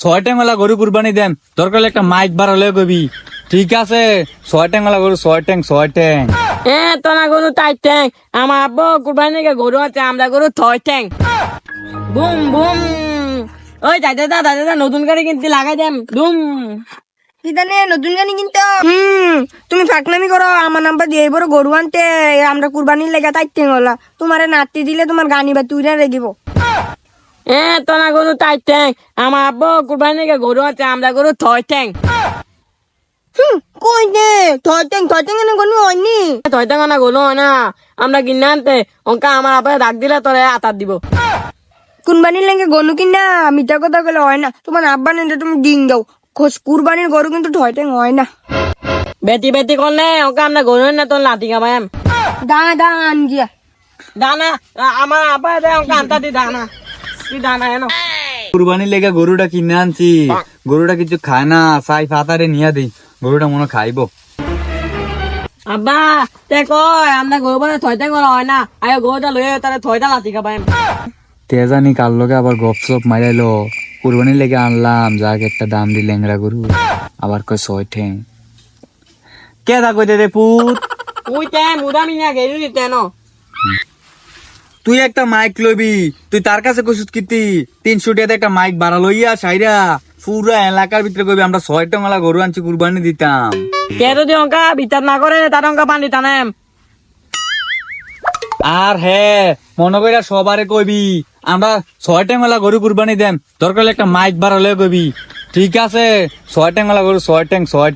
ছয় ট্যাংওয়ালা গরু কুরবানি দেন, দরকার হলে একটা মাইক বাড়ালে কবি। ঠিক আছে, ছয় ট্যাংওয়ালা গরু, ছয় ট্যাং। তোরা গরু তাই ট্যাং, আমার আব্বু কুরবানি থেকে গরু আছে, আমরা গরু থয় ট্যাং। Boom boom. ওই দাদা নতুন গাড়ি কিনতে লাগাই দেন বুম। কিদানে নতুন গানি কিন্তু তুমি ফাঁকনামি করো, আমার নাম্বার দিয়ে বড় গরু আনতে আমরা কুরবানির লেগে তাইতে গলা, তোমারে নাতি দিলে তোমার গানি বা তুই রেগিব। তোরা গরু তাই ট্যাং, আমার আব্বু কুরবানি থেকে গরু আছে, আমরা গরু থয় ট্যাং। কই দে থয় ট্যাং এনে গনু হয়নি। থয় ট্যাং না গরু হয় না, আমরা কিনে আনতে অঙ্কা আমার আব্বা ডাক দিলে তোরে আতার দিব। কুরবানির লেগে গনু কিনা মিথ্যা কথা বলে হয় না, তোমার আব্বা নেই তুমি ডিং দাও। কুরবানির গরু কিন্তু থয় ট্যাং হয় না। বেটি করলে ওকে আমরা গরু না তোর লাঠি খাবাম। দান গিয়া দানা আমার আব্বা দেয় ওকে আনতা দি দানা, তুই দানা এনো। কুরবানির লেগে গরুটা কিনে আনছি, গরুটা কিছু খায় না, সাই ফাতারে নিয়ে দিই, গরুটা মনে হয় খাইবো। আব্বা তে কয় আমরা গরু বলে থয়টা করা হয় না, আয় গরুটা লয়ে তারে থয়টা লাঠি খাবাম। তেজানি কার লগে আবার গপ সপ মারাইলো, কুরবানির লেগে আনলাম, যাক একটা দাম দি ল্যাংড়া গরু, আবার কয় ছয় ঠ্যাং। কে দা কইতে রে পুত, তুই তে মুদা মিনা গেলি দিতে ন। তুই একটা মাইক লবি, তুই তার কাছে কইছিস কিতি 300 টাকাতে একটা মাইক বাড়া লইয়া সাইরা পুরা এলাকার ভিতরে কইবি আমরা 6 টঙ্গালা গরু আনছি কুরবানি দিতাম। কে যদি অঙ্কা বিচার না করে তার অঙ্কা পানি টানেম। আর হ্যাঁ, মনে কইরা সবারে কইবি আমরা 6 টঙ্গালা গরু কুরবানি দেন, দরকার হলে একটা মাইক বাড়ালে কইবি। ঠিক আছে, 6 টঙ্গালা গরু, 6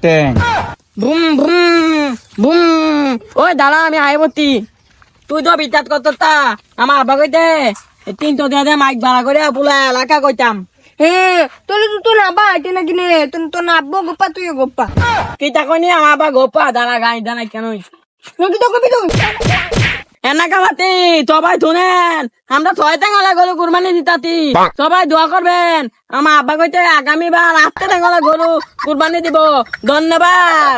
ট্যাং। Boom boom boom. ওই দাঁড়া আমি আইবতি, তুই তো বিচার করত তা আমার আব্বা কইতে 300 টাকা দিয়ে মাইক ভাড়া করে পুলা এলাকা কইতাম। তোলে তো তোর আব্বা হাঁটে না কিনে, তোর আব্বু গোপা তুইও গোপা। কি তা কইনি আমার আব্বা গোপা দাঁড়া গাই দাঁড়া কেন নাকি তো কবি তুই এনাকা মাতি সবাই শুনেন, আমরা 6 টাকা গরু কুরবানি দিতাতি, সবাই দোয়া করবেন। আমার আব্বা কইতে আগামীবার 8 টাকা গরু কুরবানি দিব। ধন্যবাদ।